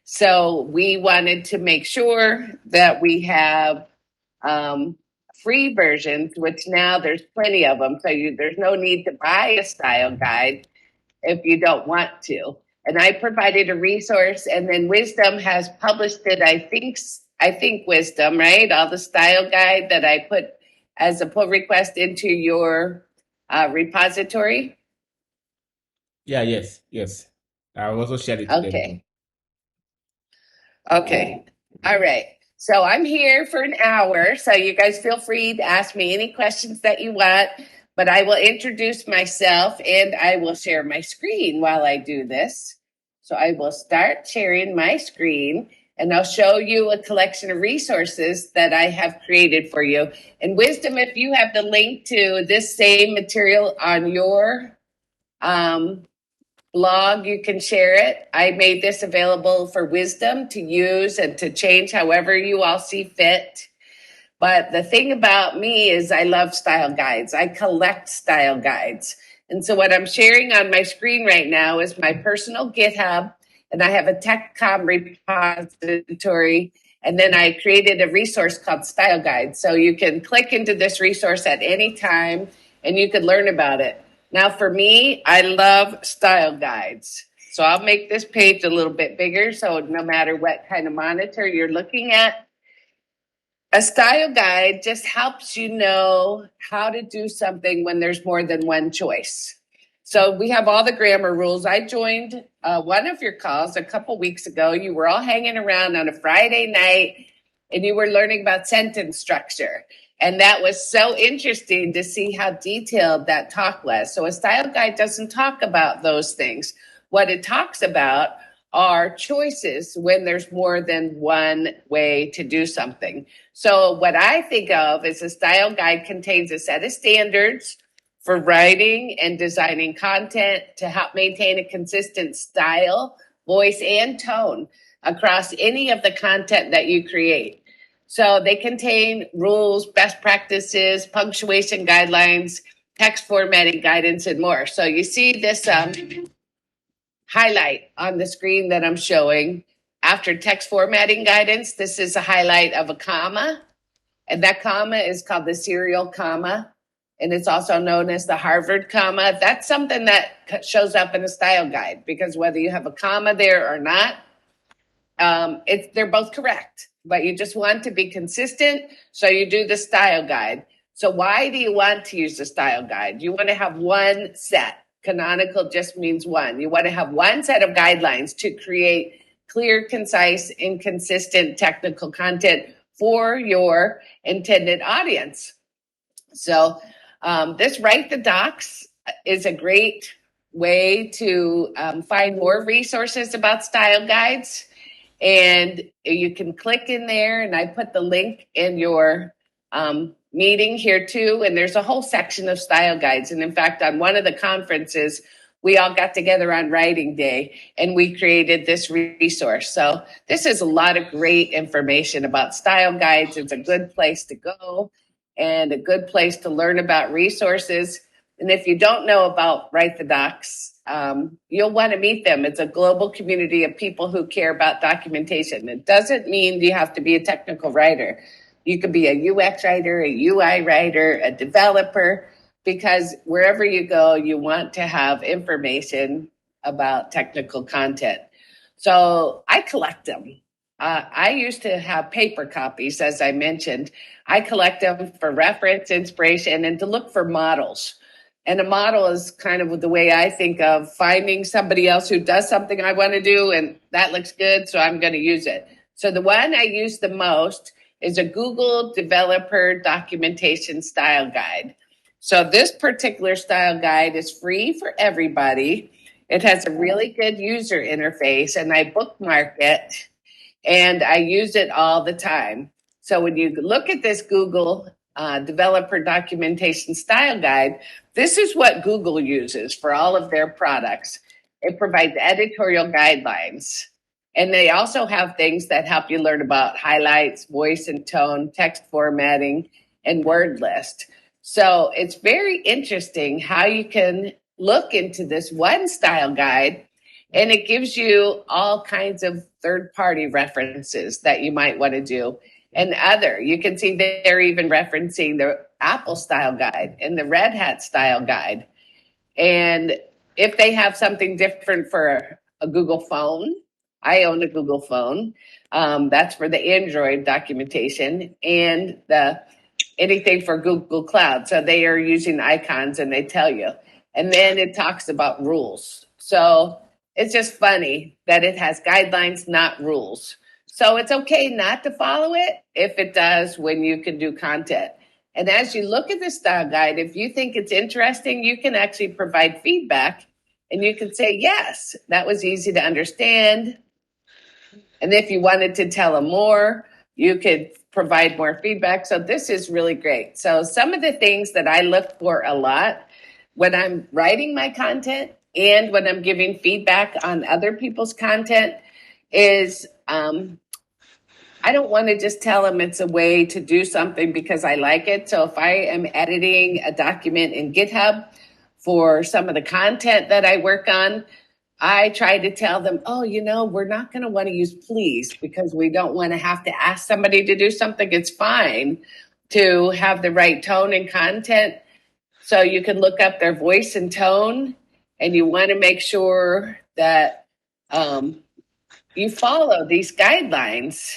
So we wanted to make sure that we have free versions, which now there's plenty of them. So there's no need to buy a style guide if you don't want to. And I provided a resource, and then Wisdom has published it. I think Wisdom, right? All the style guide that I put as a pull request into your repository. Yeah, yes. I will also share it to them. Okay. All right. So I'm here for an hour. So you guys feel free to ask me any questions that you want, but I will introduce myself and I will share my screen while I do this. So I will start sharing my screen and I'll show you a collection of resources that I have created for you. And Wisdom, if you have the link to this same material on your blog, you can share it. I made this available for Wisdom to use and to change however you all see fit. But the thing about me is I love style guides. I collect style guides. And so what I'm sharing on my screen right now is my personal GitHub, and I have a TechCom repository. And then I created a resource called Style Guide. So you can click into this resource at any time and you can learn about it. Now, for me, I love style guides. So I'll make this page a little bit bigger. So no matter what kind of monitor you're looking at, a style guide just helps you know how to do something when there's more than one choice. So we have all the grammar rules. I joined one of your calls a couple weeks ago. You were all hanging around on a Friday night and you were learning about sentence structure. And that was so interesting to see how detailed that talk was. So a style guide doesn't talk about those things. What it talks about are choices when there's more than one way to do something. So what I think of is a style guide contains a set of standards for writing and designing content to help maintain a consistent style, voice, and tone across any of the content that you create. So they contain rules, best practices, punctuation guidelines, text formatting guidance, and more. So you see this highlight on the screen that I'm showing. After text formatting guidance, this is a highlight of a comma. And that comma is called the serial comma. And it's also known as the Harvard comma. That's something that shows up in a style guide because whether you have a comma there or not, they're both correct, but you just want to be consistent. So you do the style guide. So why do you want to use the style guide? You want to have one set. Canonical just means one. You want to have one set of guidelines to create clear, concise, and consistent technical content for your intended audience. So this Write the Docs is a great way to find more resources about style guides. And you can click in there, and I put the link in your meeting here too. And there's a whole section of style guides. And in fact, on one of the conferences, we all got together on writing day and we created this resource. So this is a lot of great information about style guides. It's a good place to go and a good place to learn about resources. And if you don't know about Write the Docs, you'll want to meet them. It's a global community of people who care about documentation. It doesn't mean you have to be a technical writer. You could be a UX writer, a UI writer, a developer, because wherever you go, you want to have information about technical content. So I collect them. I used to have paper copies, as I mentioned. I collect them for reference, inspiration, and to look for models. And a model is kind of the way I think of finding somebody else who does something I want to do, and that looks good, so I'm going to use it. So the one I use the most is a Google Developer Documentation Style Guide. So this particular style guide is free for everybody. It has a really good user interface, and I bookmark it, and I use it all the time. So when you look at this Google Developer Documentation Style Guide, this is what Google uses for all of their products. It provides editorial guidelines. And they also have things that help you learn about highlights, voice and tone, text formatting, and word list. So it's very interesting how you can look into this one style guide And it gives you all kinds of third-party references that you might want to do. And you can see they're even referencing the Apple style guide and the Red Hat style guide. And if they have something different for a Google phone, I own a Google phone. That's for the Android documentation and anything for Google Cloud. So they are using icons and they tell you. And then it talks about rules. So it's just funny that it has guidelines, not rules. So it's okay not to follow it if it does when you can do content. And as you look at the style guide, if you think it's interesting, you can actually provide feedback and you can say, yes, that was easy to understand. And if you wanted to tell them more, you could provide more feedback. So this is really great. So some of the things that I look for a lot when I'm writing my content and when I'm giving feedback on other people's content is I don't want to just tell them it's a way to do something because I like it. So if I am editing a document in GitHub for some of the content that I work on, I try to tell them, we're not going to want to use please because we don't want to have to ask somebody to do something. It's fine to have the right tone and content. So you can look up their voice and tone, and you want to make sure that you follow these guidelines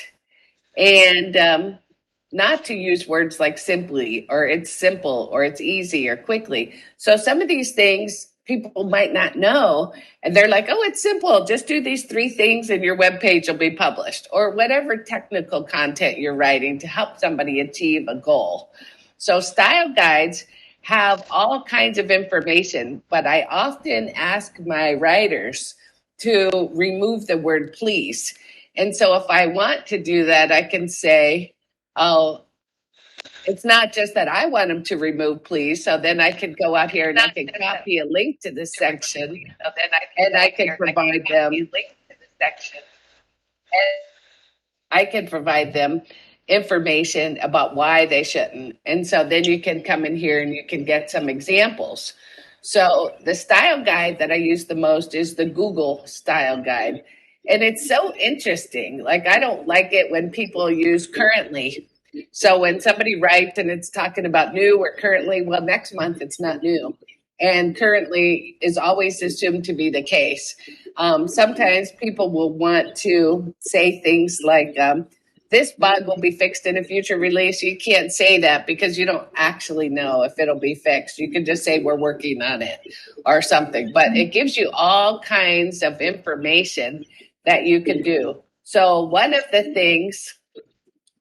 and not to use words like simply or it's simple or it's easy or quickly. So some of these things people might not know, and they're like, oh, it's simple. Just do these 3 things and your web page will be published, or whatever technical content you're writing to help somebody achieve a goal. So style guides have all kinds of information, but I often ask my writers to remove the word please. And so if I want to do that, I can say, oh, it's not just that I want them to remove please. So then I can go out here and I can copy a link to this section, and I can provide them I can provide them information about why they shouldn't. And so then you can come in here and you can get some examples. So the style guide that I use the most is the Google style guide. And it's so interesting. Like, I don't like it when people use currently. So when somebody writes and it's talking about new or currently, well, next month it's not new. And currently is always assumed to be the case. Sometimes people will want to say things like, this bug will be fixed in a future release. You can't say that because you don't actually know if it'll be fixed. You can just say we're working on it or something, but it gives you all kinds of information that you can do. So one of the things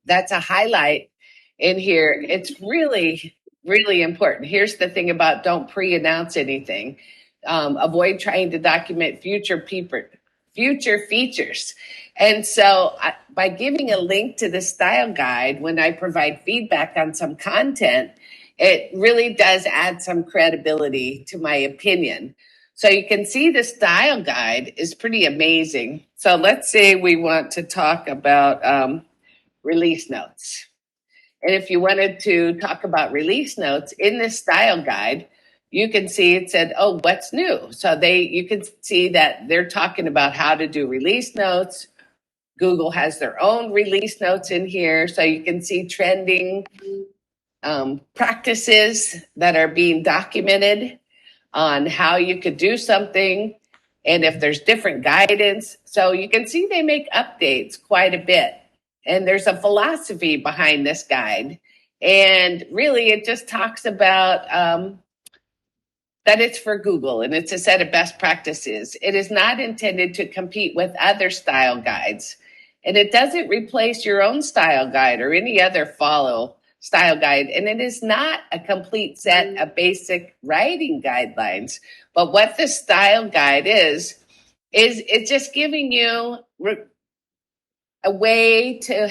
that's a highlight in here, it's really, really important. Here's the thing about don't pre-announce anything. Avoid trying to document future features. And so by giving a link to the style guide, when I provide feedback on some content, it really does add some credibility to my opinion. So you can see the style guide is pretty amazing. So let's say we want to talk about release notes. And if you wanted to talk about release notes in this style guide, you can see it said, oh, what's new? So you can see that they're talking about how to do release notes. Google has their own release notes in here. So you can see trending practices that are being documented on how you could do something and if there's different guidance. So you can see they make updates quite a bit. And there's a philosophy behind this guide. And really, it just talks about that it's for Google and it's a set of best practices. It is not intended to compete with other style guides. And it doesn't replace your own style guide or any other follow style guide. And it is not a complete set of basic writing guidelines. But what the style guide is it's just giving you a way to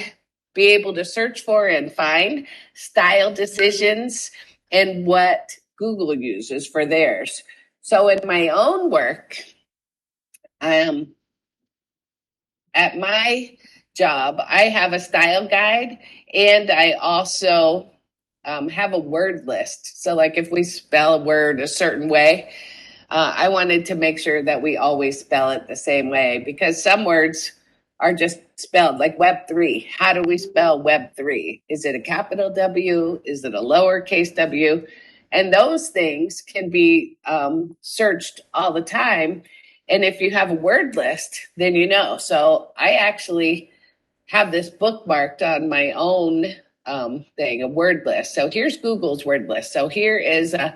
be able to search for and find style decisions and what Google uses for theirs. So in my own work, at my job, I have a style guide and I also have a word list. So like if we spell a word a certain way, I wanted to make sure that we always spell it the same way, because some words are just spelled like Web3. How do we spell Web3? Is it a capital W? Is it a lowercase w? And those things can be searched all the time. And if you have a word list, then you know. So I actually have this bookmarked on my own thing, a word list. So here's Google's word list. So here is a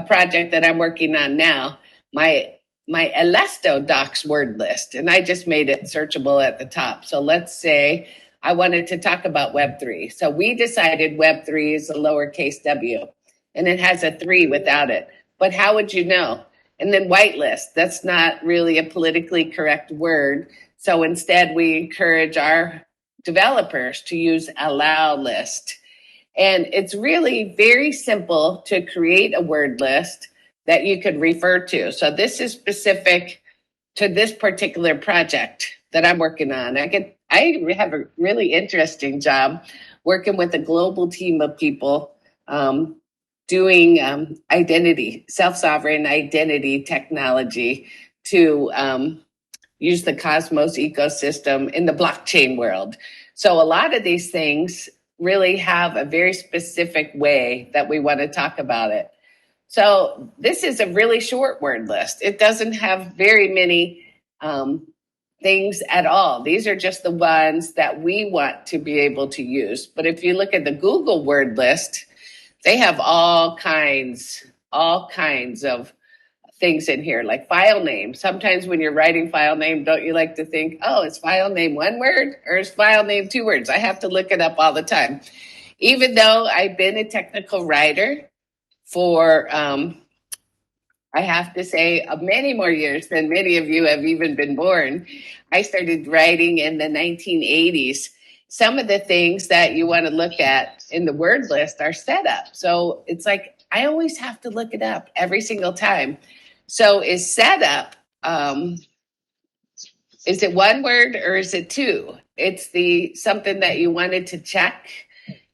project that I'm working on now, my Elesto Docs word list, and I just made it searchable at the top. So let's say I wanted to talk about Web3. So we decided Web3 is a lowercase w, and it has a 3 without it. But how would you know? And then whitelist, that's not really a politically correct word. So instead, we encourage our developers to use allow list. And it's really very simple to create a word list that you could refer to. So this is specific to this particular project that I'm working on. I have a really interesting job working with a global team of people doing identity, self-sovereign identity technology to use the Cosmos ecosystem in the blockchain world. So a lot of these things really have a very specific way that we want to talk about it. So this is a really short word list. It doesn't have very many things at all. These are just the ones that we want to be able to use. But if you look at the Google word list, they have all kinds of things in here, like file name. Sometimes when you're writing file name, don't you like to think, oh, is file name one word or is file name 2 words? I have to look it up all the time. Even though I've been a technical writer for, I have to say, many more years than many of you have even been born. I started writing in the 1980s. Some of the things that you want to look at in the word list are set up. So it's like, I always have to look it up every single time. So is setup, is it one word or is it 2? It's something that you wanted to check.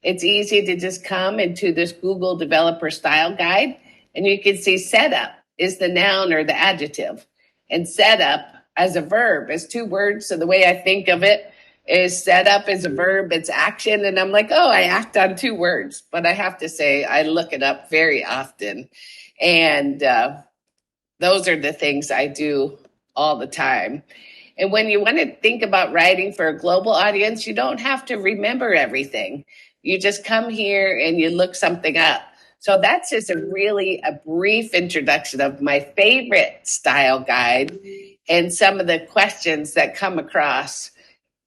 It's easy to just come into this Google developer style guide and you can see setup is the noun or the adjective, and setup as a verb is 2 words. So the way I think of it is setup is a verb, it's action. And I'm like, oh, I act on 2 words. But I have to say, I look it up very often. And those are the things I do all the time. And when you want to think about writing for a global audience, you don't have to remember everything. You just come here and you look something up. So that's just a brief introduction of my favorite style guide and some of the questions that come across.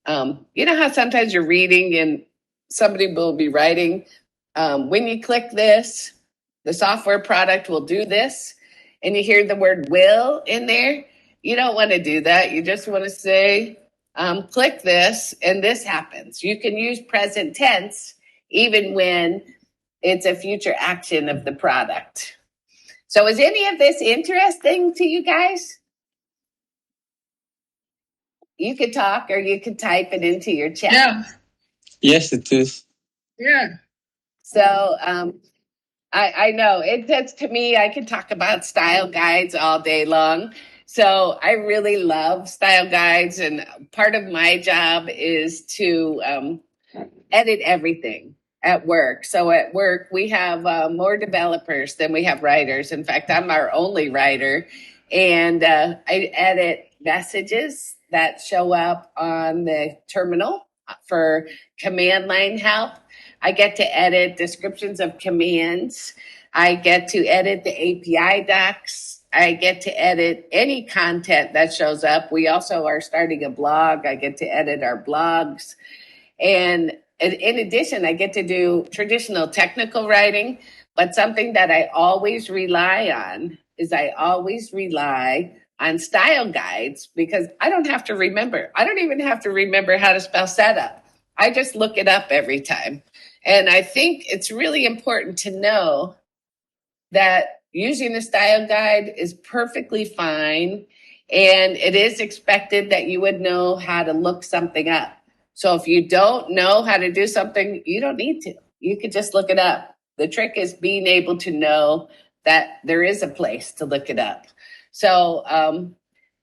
You know how sometimes you're reading and somebody will be writing, when you click this, the software product will do this, and you hear the word will in there. You don't want to do that. You just want to say, click this, and this happens. You can use present tense even when it's a future action of the product. So is any of this interesting to you guys? You could talk or you could type it into your chat. Yeah. Yes, it is. Yeah. So I know it's to me, I could talk about style guides all day long. So I really love style guides, and part of my job is to edit everything at work. So at work, we have more developers than we have writers. In fact, I'm our only writer, and I edit messages that show up on the terminal for command line help. I get to edit descriptions of commands. I get to edit the API docs. I get to edit any content that shows up. We also are starting a blog. I get to edit our blogs. And in addition, I get to do traditional technical writing, but something that I always rely on is I always rely on style guides, because I don't have to remember. I don't even have to remember how to spell setup. I just look it up every time. And I think it's really important to know that using a style guide is perfectly fine. And it is expected that you would know how to look something up. So if you don't know how to do something, you don't need to. You could just look it up. The trick is being able to know that there is a place to look it up. So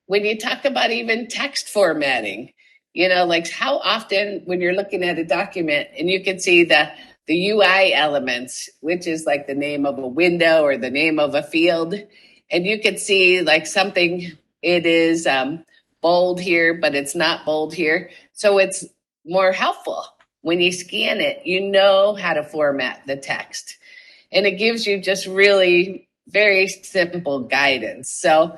when you talk about even text formatting, like how often when you're looking at a document and you can see the UI elements, which is like the name of a window or the name of a field, and you can see like something, it is bold here, but it's not bold here. So it's more helpful when you scan it, you know how to format the text. And it gives you just really very simple guidance. So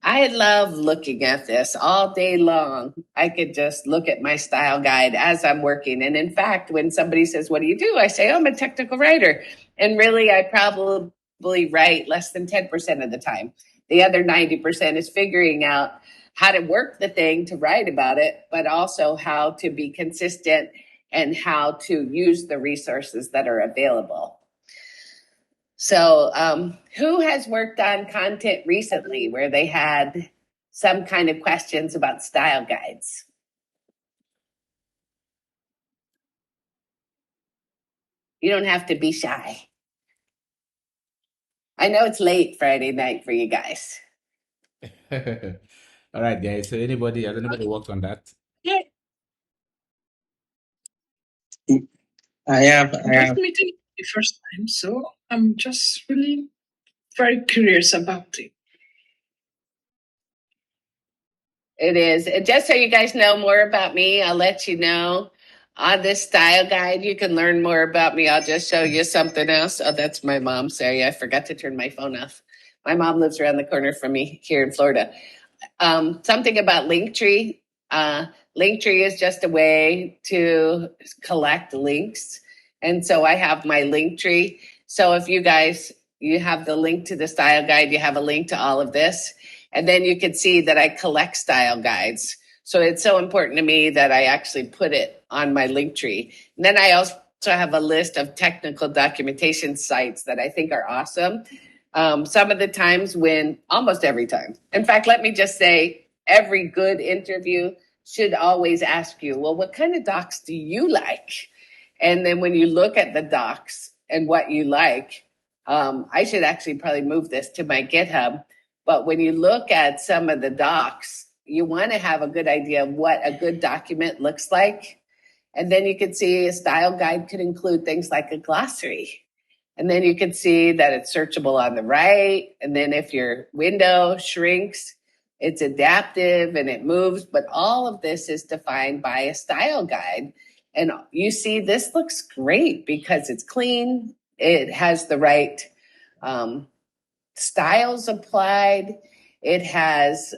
I love looking at this all day long. I could just look at my style guide as I'm working. And in fact, when somebody says, "What do you do?" I say, "Oh, I'm a technical writer." And really, I probably write less than 10% of the time. The other 90% is figuring out how to work the thing to write about it, but also how to be consistent and how to use the resources that are available. So, who has worked on content recently where they had some kind of questions about style guides? You don't have to be shy. I know it's late Friday night for you guys. All right, guys. So has anybody worked on that? I have. Meeting the first time, so I'm just really very curious about it. It is. And just so you guys know more about me, I'll let you know on this style guide, you can learn more about me. I'll just show you something else. Oh, that's my mom. Sorry, I forgot to turn my phone off. My mom lives around the corner from me here in Florida. Something about Linktree. Linktree is just a way to collect links. And so I have my Linktree. So if you have the link to the style guide, you have a link to all of this. And then you can see that I collect style guides. So it's so important to me that I actually put it on my Linktree. And then I also have a list of technical documentation sites that I think are awesome. Some of the times almost every time. In fact, let me just say, every good interview should always ask you, well, what kind of docs do you like? And then when you look at the docs and what you like, I should actually probably move this to my GitHub. But when you look at some of the docs, you want to have a good idea of what a good document looks like. And then you can see a style guide could include things like a glossary. And then you can see that it's searchable on the right. And then if your window shrinks, it's adaptive and it moves. But all of this is defined by a style guide. And you see, this looks great because it's clean. It has the right styles applied. It has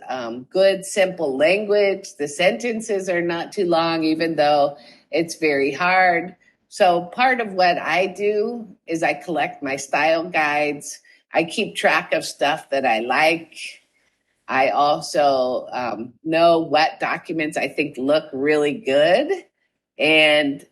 good, simple language. The sentences are not too long, even though it's very hard. So part of what I do is I collect my style guides. I keep track of stuff that I like. I also know what documents I think look really good. And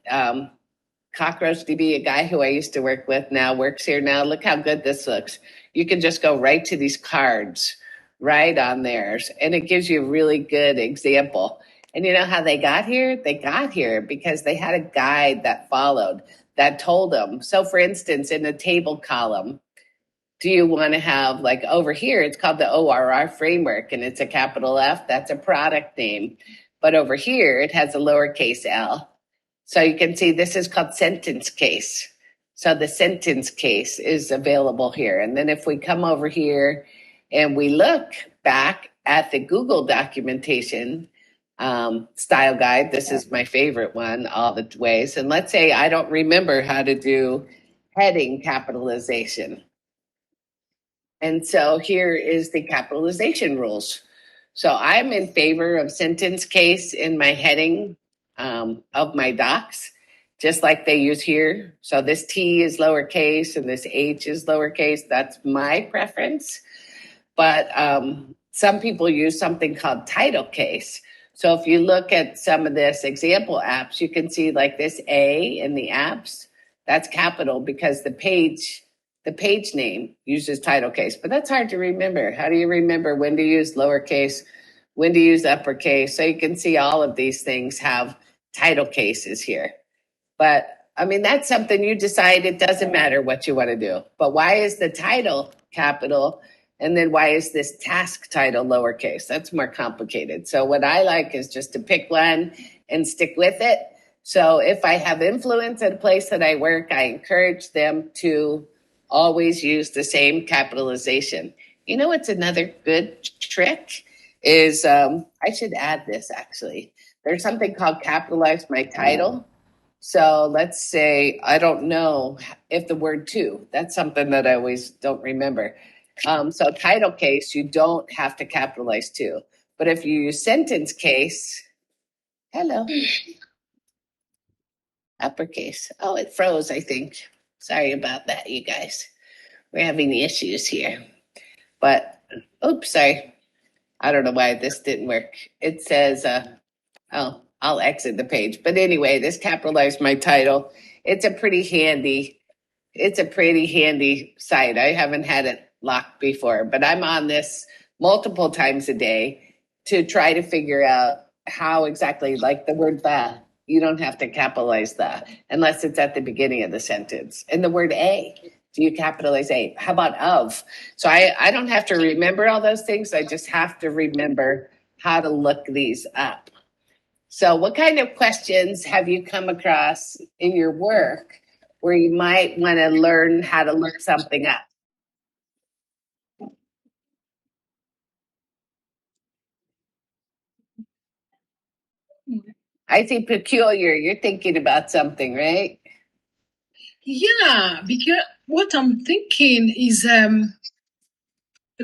Cockroach DB, a guy who I used to work with now, works here now. Look how good this looks. You can just go right to these cards right on theirs, and it gives you a really good example. And you know how they got here? They got here because they had a guide that followed, that told them. So for instance, in the table column, do you want to have, like over here, it's called the ORR framework, and it's a capital F, that's a product name. But over here, it has a lowercase l. So you can see this is called sentence case. So the sentence case is available here. And then if we come over here and we look back at the Google documentation style guide, this is my favorite one all the ways. And let's say I don't remember how to do heading capitalization. And so here is the capitalization rules. So I'm in favor of sentence case in my heading of my docs, just like they use here. So this T is lowercase and this H is lowercase. That's my preference. But some people use something called title case. So if you look at some of this example apps, you can see like this A in the apps, that's capital because the page name uses title case. But that's hard to remember. How do you remember when to use lowercase, when to use uppercase? So you can see all of these things have title cases here. But I mean, that's something you decide. It doesn't matter what you want to do. But why is the title capital? And then why is this task title lowercase? That's more complicated. So what I like is just to pick one and stick with it. So if I have influence at a place that I work, I encourage them to always use the same capitalization. You know what's another good trick is I should add this actually. There's something called capitalize my title. So let's say, I don't know if the word to, that's something that I always don't remember. So title case, you don't have to capitalize to. But if you use sentence case, hello, uppercase. Oh, it froze, I think. Sorry about that, you guys. We're having issues here. But, oops, sorry. I don't know why this didn't work. It says, oh, I'll exit the page. But anyway, this capitalized my title. It's a pretty handy site. I haven't had it locked before, but I'm on this multiple times a day to try to figure out how exactly, like the word the, you don't have to capitalize the unless it's at the beginning of the sentence. And the word a, do you capitalize a? How about of? So I don't have to remember all those things. I just have to remember how to look these up. So what kind of questions have you come across in your work where you might want to learn how to look something up? I see peculiar. You're thinking about something, right? Yeah, because what I'm thinking is the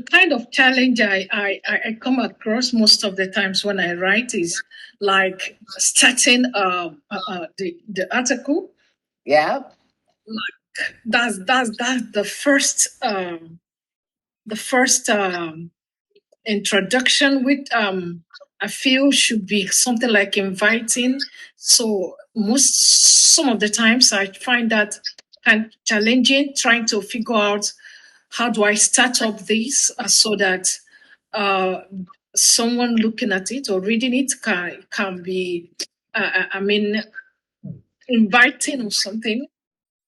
kind of challenge I come across most of the times when I write is like starting the article. Yeah. That's the first introduction, which I feel should be something like inviting. So some of the times I find that kind of challenging, trying to figure out how do I start up this so that uh, someone looking at it or reading it can be, I mean, inviting or something.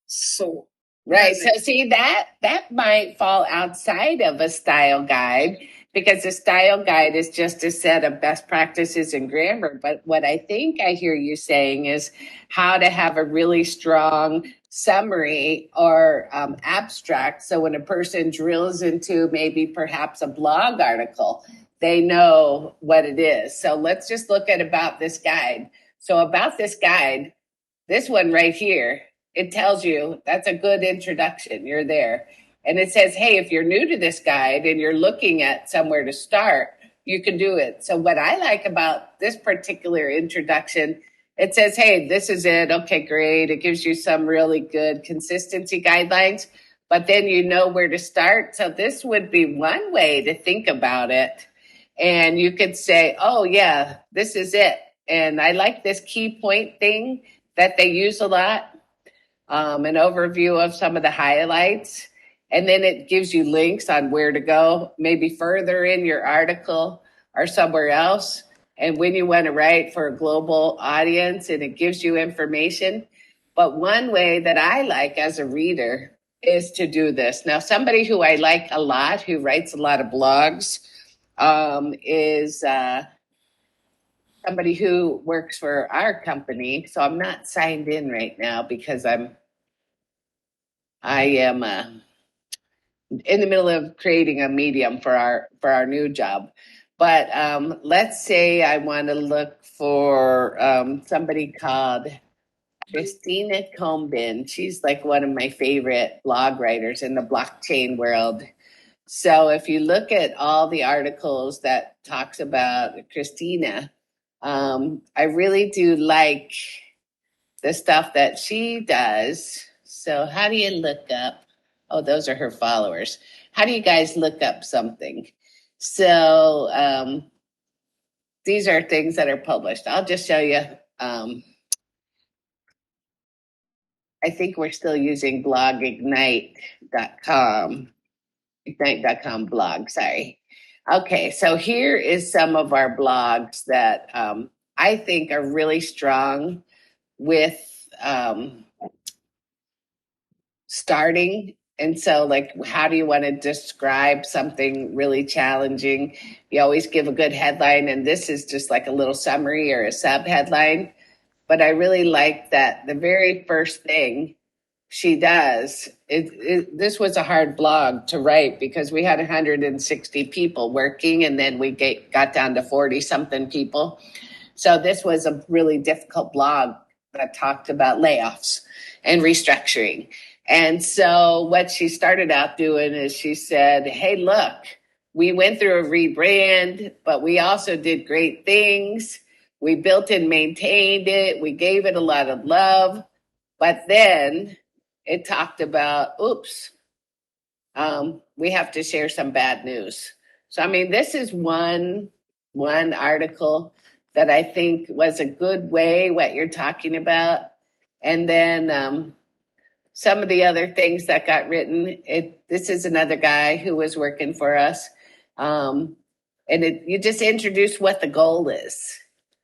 So Right. So see that might fall outside of a style guide because a style guide is just a set of best practices in grammar. But what I think I hear you saying is how to have a really strong summary or abstract. So when a person drills into maybe perhaps a blog article, they know what it is. So let's just look at about this guide. So about this guide, this one right here, it tells you that's a good introduction. You're there. And it says, hey, if you're new to this guide and you're looking at somewhere to start, you can do it. So, what I like about this particular introduction, it says, hey, this is it. Okay, great. It gives you some really good consistency guidelines, but then you know where to start. So, this would be one way to think about it. And you could say, oh, yeah, this is it. And I like this key point thing that they use a lot, an overview of some of the highlights. And then it gives you links on where to go, maybe further in your article or somewhere else. And when you want to write for a global audience, and it gives you information. But one way that I like as a reader is to do this. Now, somebody who I like a lot, who writes a lot of blogs, is somebody who works for our company. So I'm not signed in right now because I am in the middle of creating a medium for our new job. But let's say I want to look for somebody called Christina Combin. She's like one of my favorite blog writers in the blockchain world. So if you look at all the articles that talks about Christina, I really do like the stuff that she does. So how do you look up? Oh, those are her followers. How do you guys look up something? So these are things that are published. I'll just show you. I think we're still using blogignite.com. Ignite.com blog, sorry. Okay, so here is some of our blogs that I think are really strong with starting And so, like, how do you want to describe something really challenging? You always give a good headline, and this is just like a little summary or a sub headline. But I really like that the very first thing she does, this was a hard blog to write because we had 160 people working, and then we got down to 40 something people. So this was a really difficult blog that talked about layoffs and restructuring. And so what she started out doing is she said, hey, look, we went through a rebrand, but we also did great things. We built and maintained it. We gave it a lot of love. But then it talked about, we have to share some bad news. So, I mean, this is one article that I think was a good way, what you're talking about. And then some of the other things that got written, this is another guy who was working for us. And you just introduce what the goal is,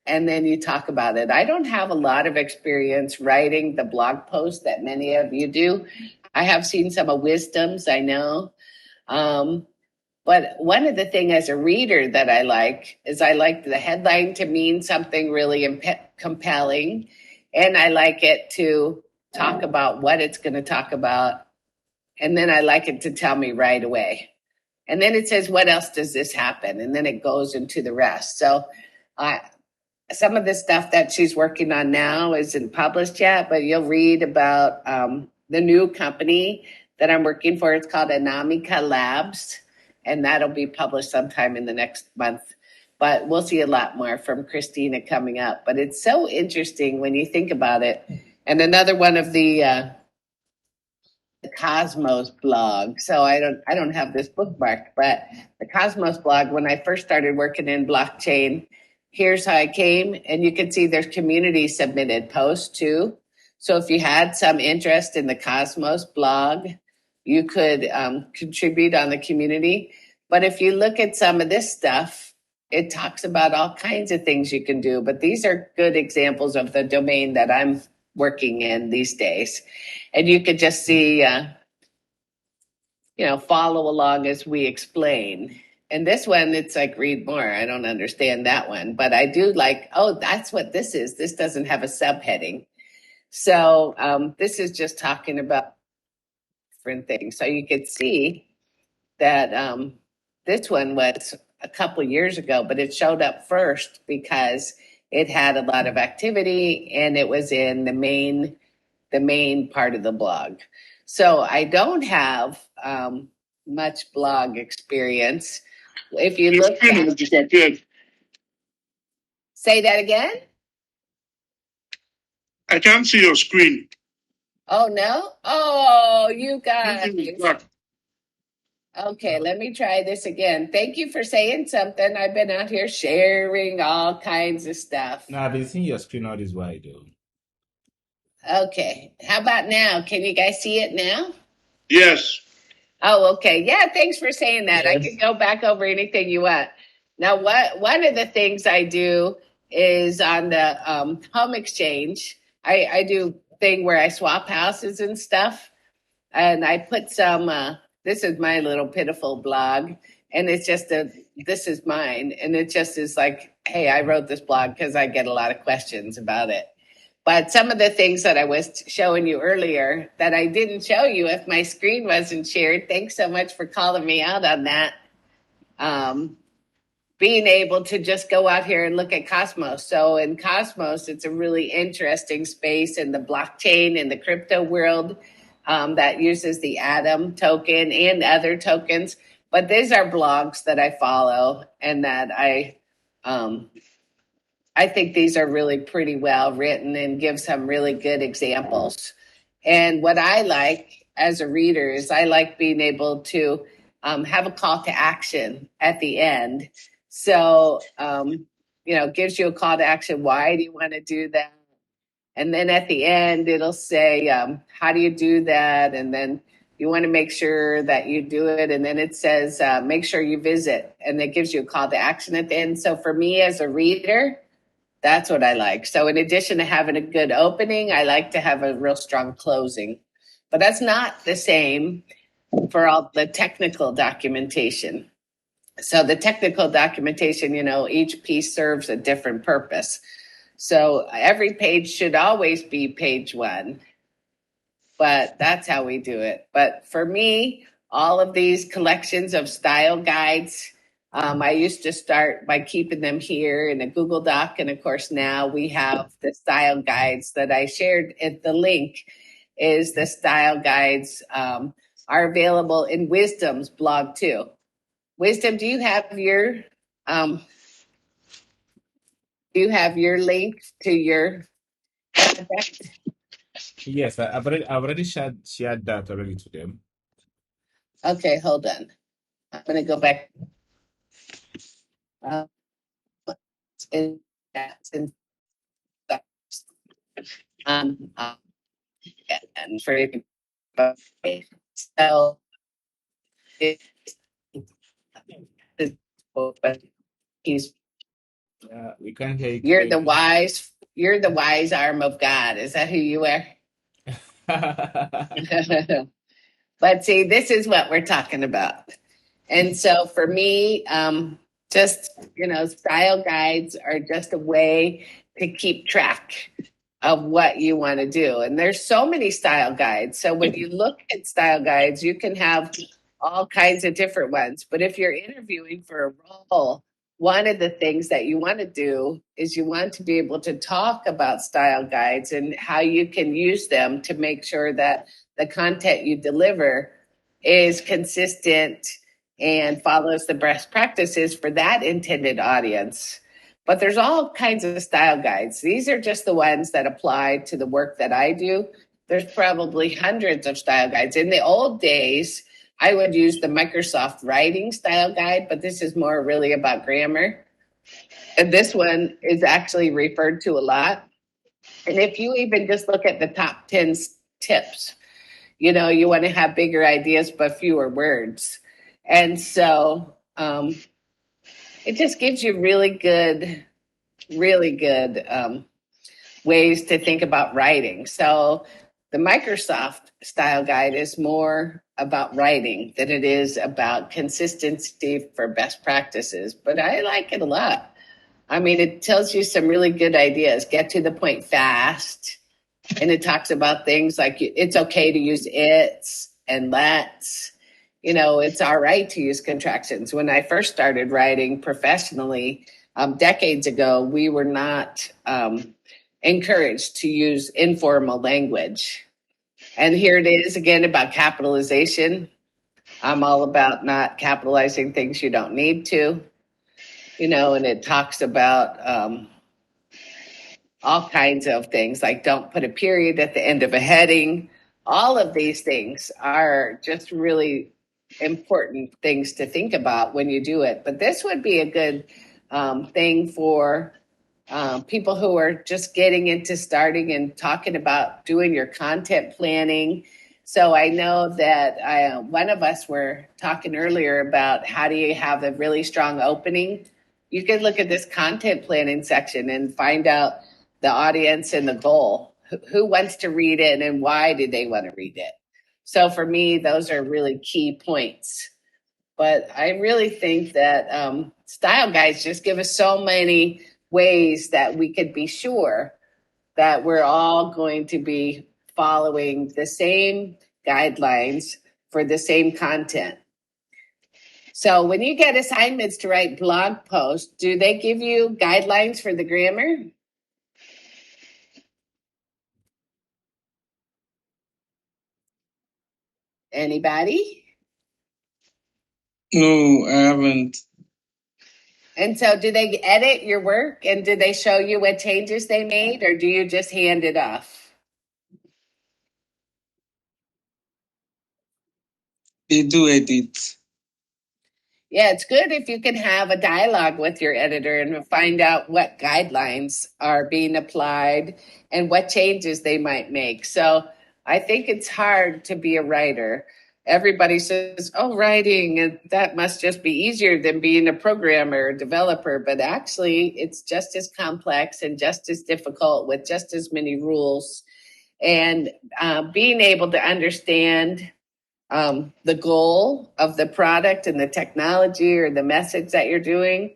and then you talk about it. I don't have a lot of experience writing the blog post that many of you do. I have seen some of Wisdom's, I know. But one of the things as a reader that I like is I like the headline to mean something really compelling. And I like it to talk about what it's going to talk about. And then I like it to tell me right away. And then it says, what else does this happen? And then it goes into the rest. So some of the stuff that she's working on now isn't published yet, but you'll read about the new company that I'm working for. It's called Anamika Labs, and that'll be published sometime in the next month. But we'll see a lot more from Christina coming up. But it's so interesting when you think about it. And another one of the Cosmos blog. So I don't have this bookmarked, but the Cosmos blog, when I first started working in blockchain, here's how I came. And you can see there's community submitted posts too. So if you had some interest in the Cosmos blog, you could contribute on the community. But if you look at some of this stuff, it talks about all kinds of things you can do. But these are good examples of the domain that I'm working in these days. And you could just see, follow along as we explain. And this one, it's like, read more. I don't understand that one. But I do like, that's what this is. This doesn't have a subheading. So this is just talking about different things. So you could see that this one was a couple years ago, but it showed up first because it had a lot of activity and it was in the main part of the blog. So I don't have much blog experience. If you look at, disappeared. Say that again? I can't see your screen. Oh, no? Oh, you guys. Black. Okay, let me try this again. Thank you for saying something. I've been out here sharing all kinds of stuff. No, I've been seeing your screen all this while, though. Okay, how about now? Can you guys see it now? Yes. Oh, okay. Yeah, thanks for saying that. Yes. I can go back over anything you want. Now, one of the things I do is on the home exchange, I do a thing where I swap houses and stuff. And I put some, this is my little pitiful blog. And it's just this is mine. And it just is like, hey, I wrote this blog because I get a lot of questions about it. But some of the things that I was showing you earlier that I didn't show you if my screen wasn't shared, thanks so much for calling me out on that. Being able to just go out here and look at Cosmos. So in Cosmos, it's a really interesting space in the blockchain and the crypto world that uses the Atom token and other tokens. But these are blogs that I follow and that I think these are really pretty well written and give some really good examples. And what I like as a reader is I like being able to have a call to action at the end. So, gives you a call to action. Why do you want to do that? And then at the end, it'll say, how do you do that? And then you want to make sure that you do it. And then it says, make sure you visit. And it gives you a call to action at the end. So for me as a reader, that's what I like. So in addition to having a good opening, I like to have a real strong closing. But that's not the same for all the technical documentation. So the technical documentation, each piece serves a different purpose. So every page should always be page 1, but that's how we do it. But for me, all of these collections of style guides, I used to start by keeping them here in a Google Doc. And of course, now we have the style guides that I shared. The link is the style guides are available in Wisdom's blog too. Wisdom, do you have your link to your project? Yes, I've already shared that already to them. Okay, hold on. I'm going to go back. In and for so he's We can't hear you. you're the wise arm of God. Is that who you are? But see, this is what we're talking about. And so for me, just, style guides are just a way to keep track of what you want to do. And there's so many style guides. So when you look at style guides, you can have all kinds of different ones. But if you're interviewing for a role, one of the things that you want to do is you want to be able to talk about style guides and how you can use them to make sure that the content you deliver is consistent and follows the best practices for that intended audience. But there's all kinds of style guides. These are just the ones that apply to the work that I do. There's probably hundreds of style guides. In the old days, I would use the Microsoft Writing Style Guide, but this is more really about grammar. And this one is actually referred to a lot. And if you even just look at the top 10 tips, you want to have bigger ideas but fewer words. And so it just gives you really good ways to think about writing. So the Microsoft Style Guide is more about writing than it is about consistency for best practices. But I like it a lot. I mean, it tells you some really good ideas. Get to the point fast. And it talks about things like it's okay to use it's and let's. It's all right to use contractions. When I first started writing professionally decades ago, we were not encouraged to use informal language. And here it is again about capitalization. I'm all about not capitalizing things you don't need to, and it talks about all kinds of things like don't put a period at the end of a heading. All of these things are just really important things to think about when you do it. But this would be a good thing for people who are just getting into starting and talking about doing your content planning. So I know that one of us were talking earlier about how do you have a really strong opening. You can look at this content planning section and find out the audience and the goal. Who wants to read it and why do they want to read it? So for me, those are really key points. But I really think that style guides just give us so many ways that we could be sure that we're all going to be following the same guidelines for the same content. So when you get assignments to write blog posts, do they give you guidelines for the grammar? Anybody? No, I haven't. And so do they edit your work and do they show you what changes they made or do you just hand it off? They do edit. Yeah, it's good if you can have a dialogue with your editor and find out what guidelines are being applied and what changes they might make. So I think it's hard to be a writer. Everybody says, oh, writing, that must just be easier than being a programmer or developer. But actually, it's just as complex and just as difficult with just as many rules. And being able to understand the goal of the product and the technology or the message that you're doing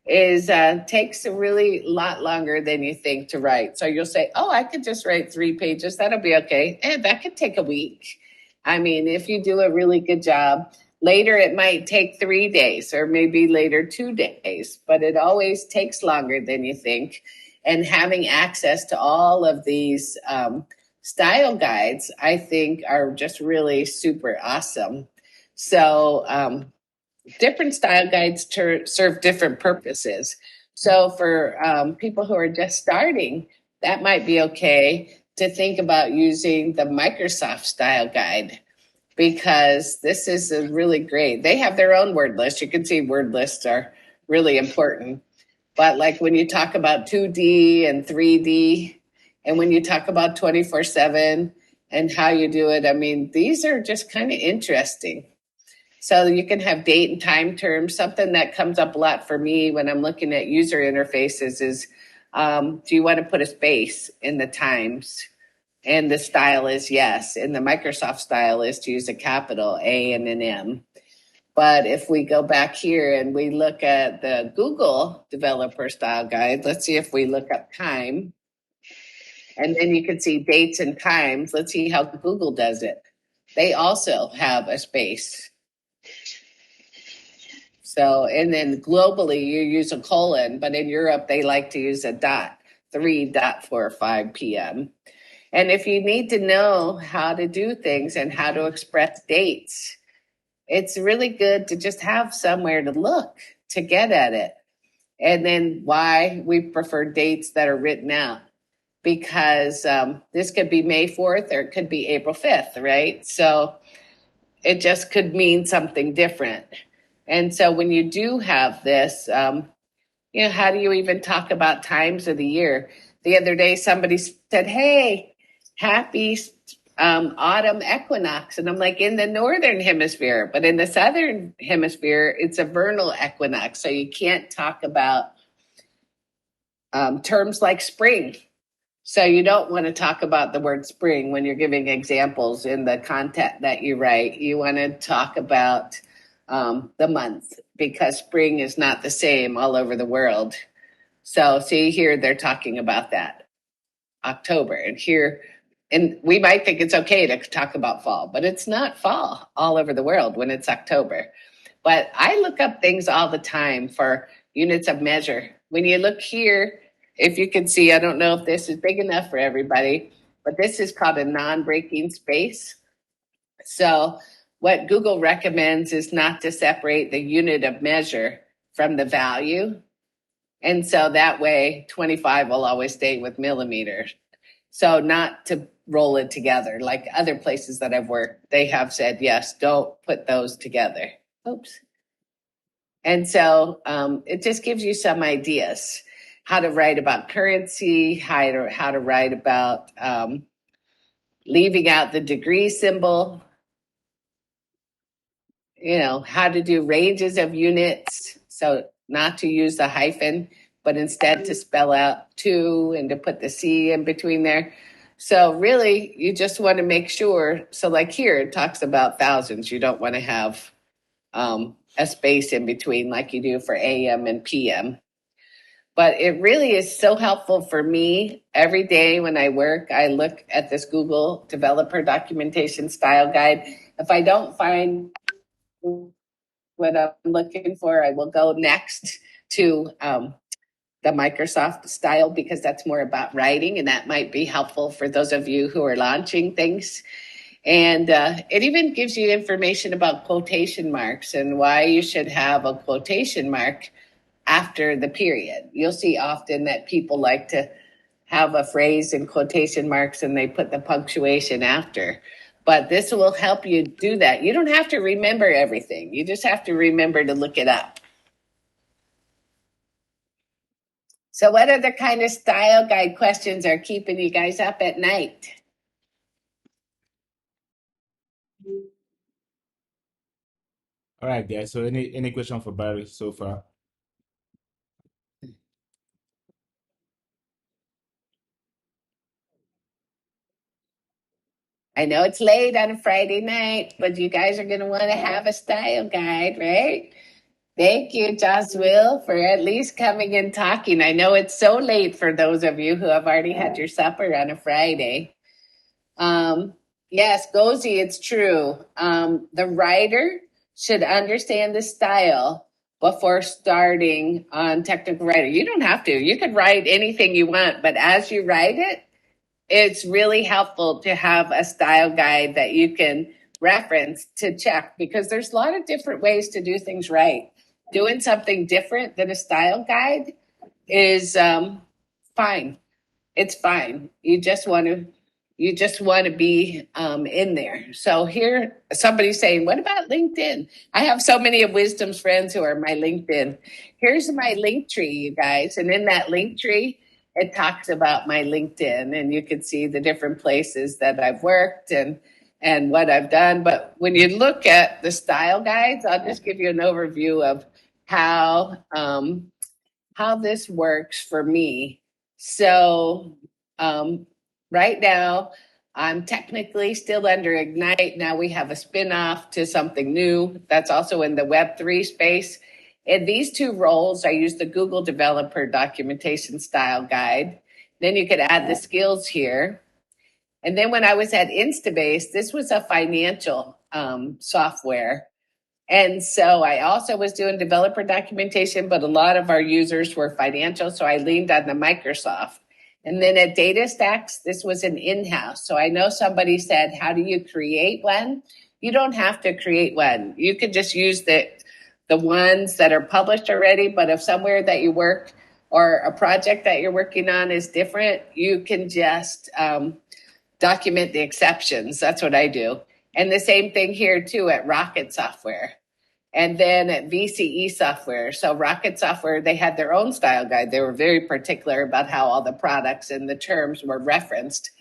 is takes a really lot longer than you think to write. So you'll say, oh, I could just write 3 pages. That'll be okay. And that could take a week. I mean, if you do a really good job, later it might take 3 days or maybe later 2 days, but it always takes longer than you think. And having access to all of these style guides, I think, are just really super awesome. So different style guides serve different purposes. So for people who are just starting, that might be okay to think about using the Microsoft style guide, because this is a really great. They have their own word list. You can see word lists are really important. But like when you talk about 2D and 3D, and when you talk about 24/7 and how you do it, I mean, these are just kind of interesting. So you can have date and time terms. Something that comes up a lot for me when I'm looking at user interfaces is, do you want to put a space in the times? And the style is yes. And the Microsoft style is to use a capital A and an M. But if we go back here and we look at the Google developer style guide, let's see if we look up time. And then you can see dates and times. Let's see how Google does it. They also have a space. So, and then globally you use a colon, but in Europe they like to use a dot, 3:45 p.m. And if you need to know how to do things and how to express dates, it's really good to just have somewhere to look to get at it. And then why we prefer dates that are written out, because this could be May 4th or it could be April 5th, right? So it just could mean something different. And so when you do have this, how do you even talk about times of the year? The other day, somebody said, hey, happy autumn equinox. And I'm like, in the northern hemisphere, but in the southern hemisphere, it's a vernal equinox. So you can't talk about terms like spring. So you don't want to talk about the word spring when you're giving examples in the content that you write. You want to talk about the month, because spring is not the same all over the world. So see here, they're talking about that, October. And here, and we might think it's okay to talk about fall, but it's not fall all over the world when it's October. But I look up things all the time for units of measure. When you look here, if you can see, I don't know if this is big enough for everybody, but this is called a non-breaking space. So what Google recommends is not to separate the unit of measure from the value. And so that way 25 will always stay with millimeters. So not to roll it together. Like other places that I've worked, they have said, yes, don't put those together. Oops. And so it just gives you some ideas how to write about currency, how to write about leaving out the degree symbol, how to do ranges of units. So not to use the hyphen, but instead to spell out 2 and to put the C in between there. So really, you just want to make sure. So like here, it talks about thousands. You don't want to have a space in between like you do for AM and PM. But it really is so helpful for me. Every day when I work, I look at this Google Developer Documentation Style Guide. If I don't find what I'm looking for, I will go next to the Microsoft style, because that's more about writing, and that might be helpful for those of you who are launching things. And it even gives you information about quotation marks and why you should have a quotation mark after the period. You'll see often that people like to have a phrase in quotation marks and they put the punctuation after. But this will help you do that. You don't have to remember everything. You just have to remember to look it up. So what other kind of style guide questions are keeping you guys up at night? All right, guys. So any question for Barrie so far? I know it's late on a Friday night, but you guys are going to want to have a style guide, right? Thank you, Joswil, for at least coming and talking. I know it's so late for those of you who have already had your supper on a Friday. Yes, Gozi, it's true. The writer should understand the style before starting on technical writing. You don't have to. You could write anything you want, but as you write it, it's really helpful to have a style guide that you can reference to check, because there's a lot of different ways to do things right. Doing something different than a style guide is fine. It's fine. You just want to be in there. So here, somebody's saying, what about LinkedIn? I have so many of Wisdom's friends who are my LinkedIn. Here's my link tree, you guys. And in that link tree, it talks about my LinkedIn, and you can see the different places that I've worked and what I've done. But when you look at the style guides, I'll just give you an overview of how this works for me. So right now, I'm technically still under Ignite. Now we have a spin-off to something new that's also in the Web3 space. In these two roles, I use the Google Developer Documentation Style Guide. Then you could add the skills here. And then when I was at Instabase, this was a financial software. And so I also was doing developer documentation, but a lot of our users were financial, so I leaned on the Microsoft. And then at DataStax, this was an in-house. So I know somebody said, how do you create one? You don't have to create one. You could just use the ones that are published already, but if somewhere that you work or a project that you're working on is different, you can just document the exceptions. That's what I do. And the same thing here too at Rocket Software. And then at VCE Software. So Rocket Software, they had their own style guide. They were very particular about how all the products and the terms were referenced.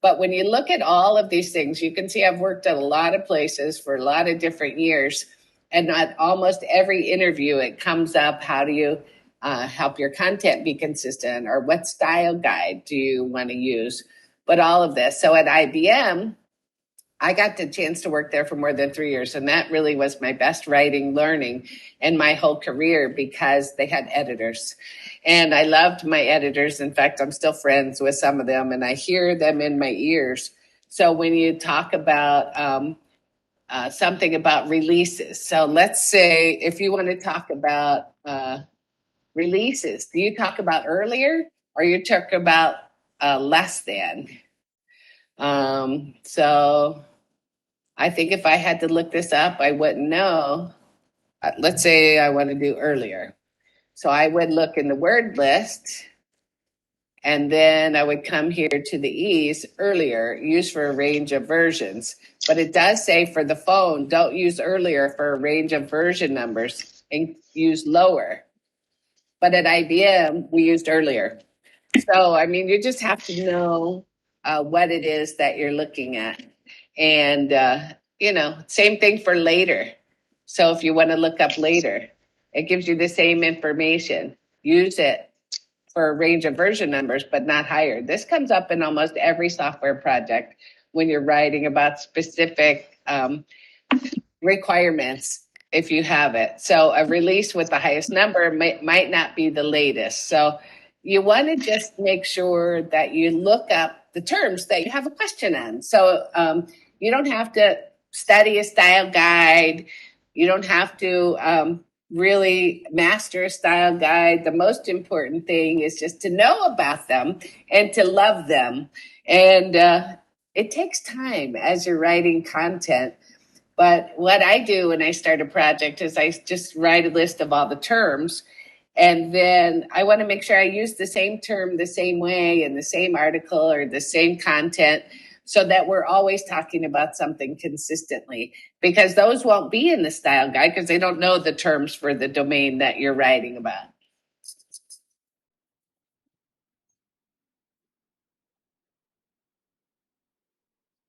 But when you look at all of these things, you can see I've worked at a lot of places for a lot of different years. And at almost every interview, it comes up, how do you help your content be consistent? Or what style guide do you want to use? But all of this. So at IBM, I got the chance to work there for more than 3 years, and that really was my best writing learning in my whole career, because they had editors. And I loved my editors. In fact, I'm still friends with some of them, and I hear them in my ears. So when you talk about something about releases, so let's say if you want to talk about releases, do you talk about earlier or you talk about less than? So I think if I had to look this up, I wouldn't know. Let's say I want to do earlier. So I would look in the word list, and then I would come here to the E's, earlier, used for a range of versions. But it does say for the phone, don't use earlier for a range of version numbers, and use lower. But at IBM, we used earlier. So, I mean, you just have to know what it is that you're looking at. And, same thing for later. So if you want to look up later, it gives you the same information. Use it for a range of version numbers, but not higher. This comes up in almost every software project when you're writing about specific requirements, if you have it. So a release with the highest number might not be the latest. So you want to just make sure that you look up the terms that you have a question on. So you don't have to study a style guide. You don't have to really master a style guide. The most important thing is just to know about them and to love them. And it takes time as you're writing content. But what I do when I start a project is I just write a list of all the terms. And then I want to make sure I use the same term the same way in the same article or the same content, so that we're always talking about something consistently, because those won't be in the style guide because they don't know the terms for the domain that you're writing about.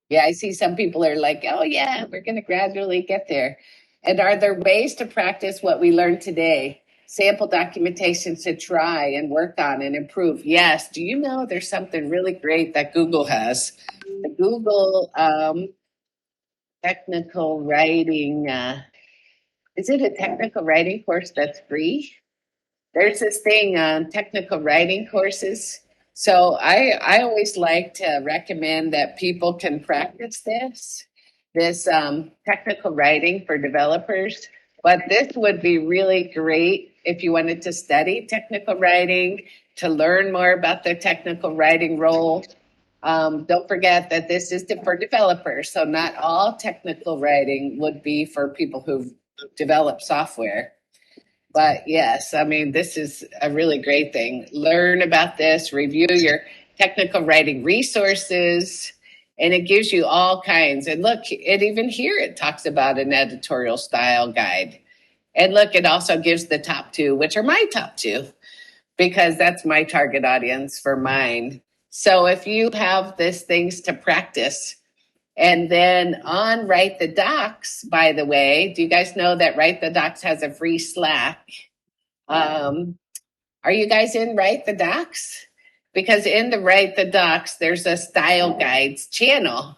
Yeah, I see some people are like, oh yeah, we're going to gradually get there. And are there ways to practice what we learned today? Sample documentations to try and work on and improve. Yes. Do you know there's something really great that Google has the Google technical writing. Is it a technical writing course that's free? There's this thing on technical writing courses. So I always like to recommend that people can practice this technical writing for developers. But this would be really great if you wanted to study technical writing, to learn more about the technical writing role. Don't forget that this is for developers. So not all technical writing would be for people who develop software. But yes, I mean, this is a really great thing. Learn about this, review your technical writing resources, and it gives you all kinds. And look, it even here it talks about an editorial style guide. And look, it also gives the top two, which are my top two, because that's my target audience for mine. So if you have these things to practice, and then on Write the Docs, by the way, do you guys know that Write the Docs has a free Slack? Are you guys in Write the Docs? Because in the Write the Docs, there's a style guides channel.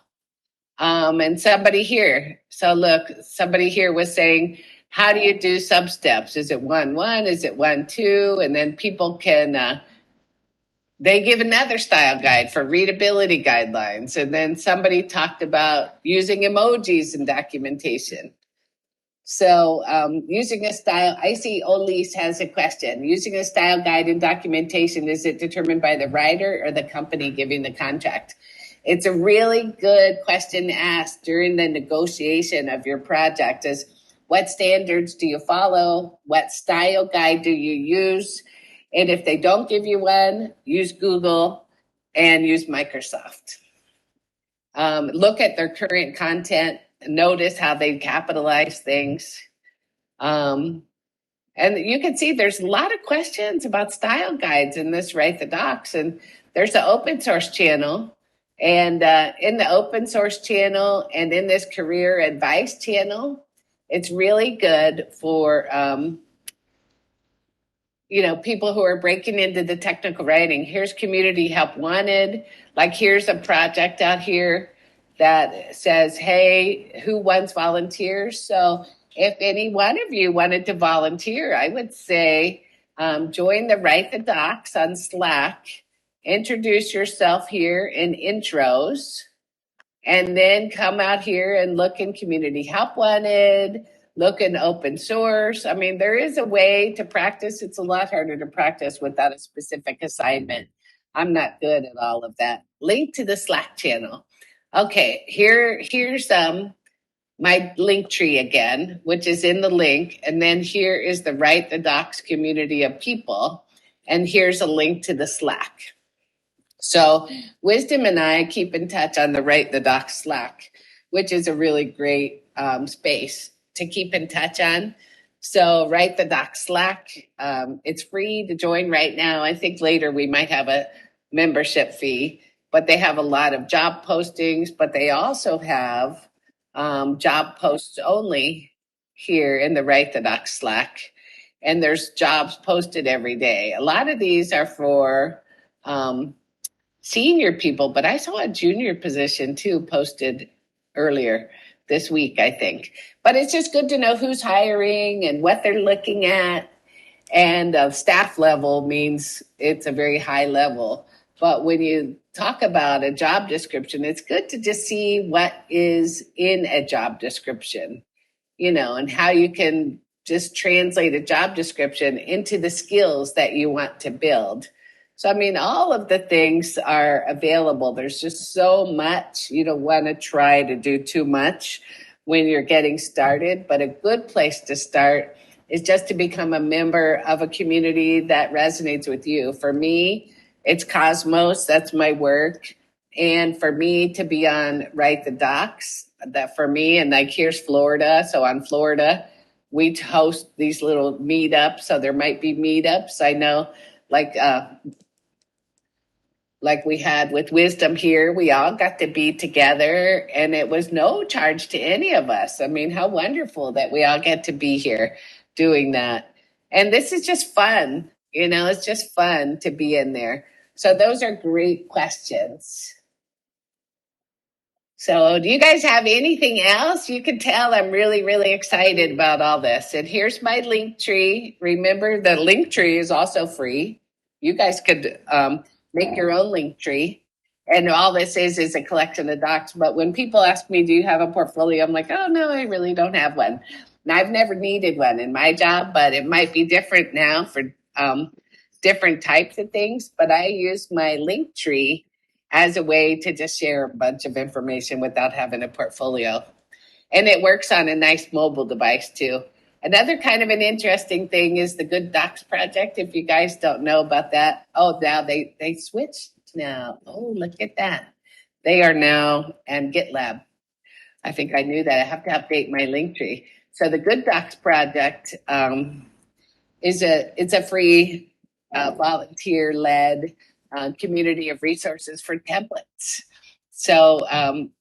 And somebody here, so look, somebody here was saying, how do you do sub steps? Is it 1-1? Is it 1-2? And then people can they give another style guide for readability guidelines. And then somebody talked about using emojis in documentation. So using a style, I see Elise has a question. Using a style guide in documentation, is it determined by the writer or the company giving the contract? It's a really good question to ask during the negotiation of your project is what standards do you follow? What style guide do you use? And if they don't give you one, use Google and use Microsoft. Look at their current content, notice how they capitalize things. And you can see there's a lot of questions about style guides in this Write the Docs. And there's an open source channel. And in the open source channel and in this career advice channel, it's really good for people who are breaking into the technical writing. Here's community help wanted. Like here's a project out here that says, hey, who wants volunteers? So if any one of you wanted to volunteer, I would say join the Write the Docs on Slack, introduce yourself here in intros, and then come out here and look in community help wanted, look in open source. I mean, there is a way to practice. It's a lot harder to practice without a specific assignment. I'm not good at all of that. Link to the Slack channel. Okay, here's my link tree again, which is in the link. And then here is the Write the Docs community of people. And here's a link to the Slack. So Wisdom and I keep in touch on the Write the Docs Slack, which is a really great space to keep in touch on. So Write the Docs Slack, it's free to join right now. I think later we might have a membership fee, but they have a lot of job postings, but they also have job posts only here in the Write the Docs Slack. And there's jobs posted every day. A lot of these are for senior people, but I saw a junior position too posted earlier this week, I think. But it's just good to know who's hiring and what they're looking at. And staff level means it's a very high level. But when you talk about a job description, it's good to just see what is in a job description, and how you can just translate a job description into the skills that you want to build. So, I mean, all of the things are available. There's just so much. You don't want to try to do too much when you're getting started. But a good place to start is just to become a member of a community that resonates with you. For me, it's Cosmos. That's my work. And for me to be on Write the Docs, that for me, and like here's Florida. So on Florida, we host these little meetups. So there might be meetups. I know like we had with Wisdom here, we all got to be together and it was no charge to any of us. I mean, how wonderful that we all get to be here doing that. And this is just fun. It's just fun to be in there. So those are great questions. So do you guys have anything else? You can tell I'm really, really excited about all this. And here's my link tree. Remember, the link tree is also free. You guys could make your own link tree. And all this is a collection of docs. But when people ask me, do you have a portfolio? I'm like, oh, no, I really don't have one. And I've never needed one in my job, but it might be different now for different types of things. But I use my link tree as a way to just share a bunch of information without having a portfolio. And it works on a nice mobile device too. Another kind of an interesting thing is the Good Docs project. If you guys don't know about that, oh, now they switched now. Oh, look at that. They are now in GitLab. I think I knew that. I have to update my link tree. So the Good Docs project it's a free volunteer-led community of resources for templates. So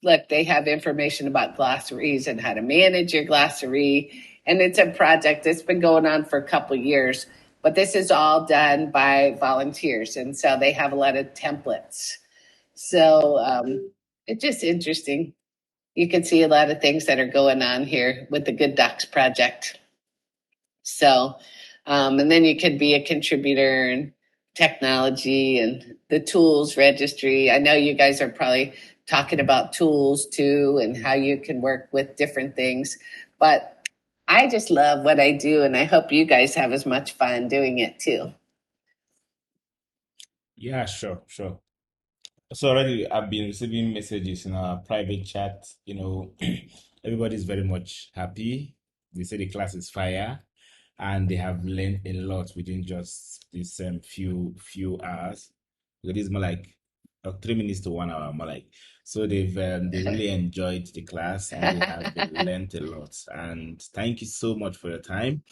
look, they have information about glossaries and how to manage your glossary. And it's a project that's been going on for a couple of years, but this is all done by volunteers. And so they have a lot of templates. So it's just interesting. You can see a lot of things that are going on here with the Good Docs project. So, and then you could be a contributor in technology and the tools registry. I know you guys are probably talking about tools too and how you can work with different things, but I just love what I do and I hope you guys have as much fun doing it too. Yeah, sure. So already I've been receiving messages in our private chat. Everybody's very much happy. They say the class is fire, and they have learned a lot within just this few hours. It is more like 3 minutes to 1 hour, more like. So they really enjoyed the class and they have learned a lot. And thank you so much for your time.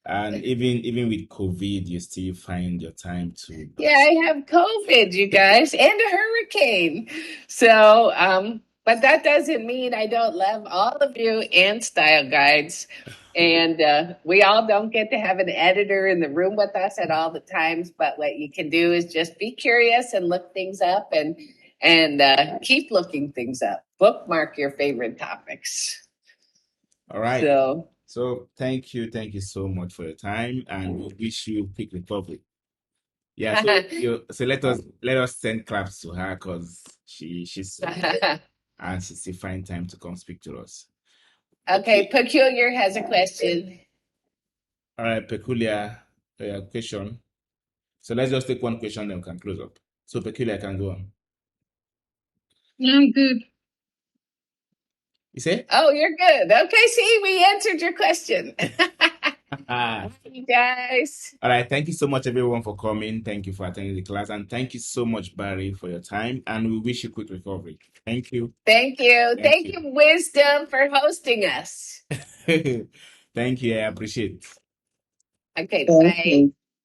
And even with COVID, you still find your time to. Yeah, I have COVID, you guys, and a hurricane. So, but that doesn't mean I don't love all of you and Style Guides. And we all don't get to have an editor in the room with us at all the times. But what you can do is just be curious and look things up and keep looking things up. Bookmark your favorite topics. All right. So thank you so much for your time, and we wish you quick recovery. Yeah. So let us send claps to her because she's and she still find time to come speak to us. Okay, Peculiar has a question. All right, Peculiar, question. So let's just take one question, then we can close up. So Peculiar can go on. Yeah, I'm good. You say? Oh, you're good. Okay, see, we answered your question. You guys. All right, thank you so much, everyone, for coming. Thank you for attending the class, and thank you so much, Barrie, for your time. And we wish you quick recovery. Thank you. Thank you. Thank you, Wisdom, for hosting us. Thank you. I appreciate it. Okay, bye.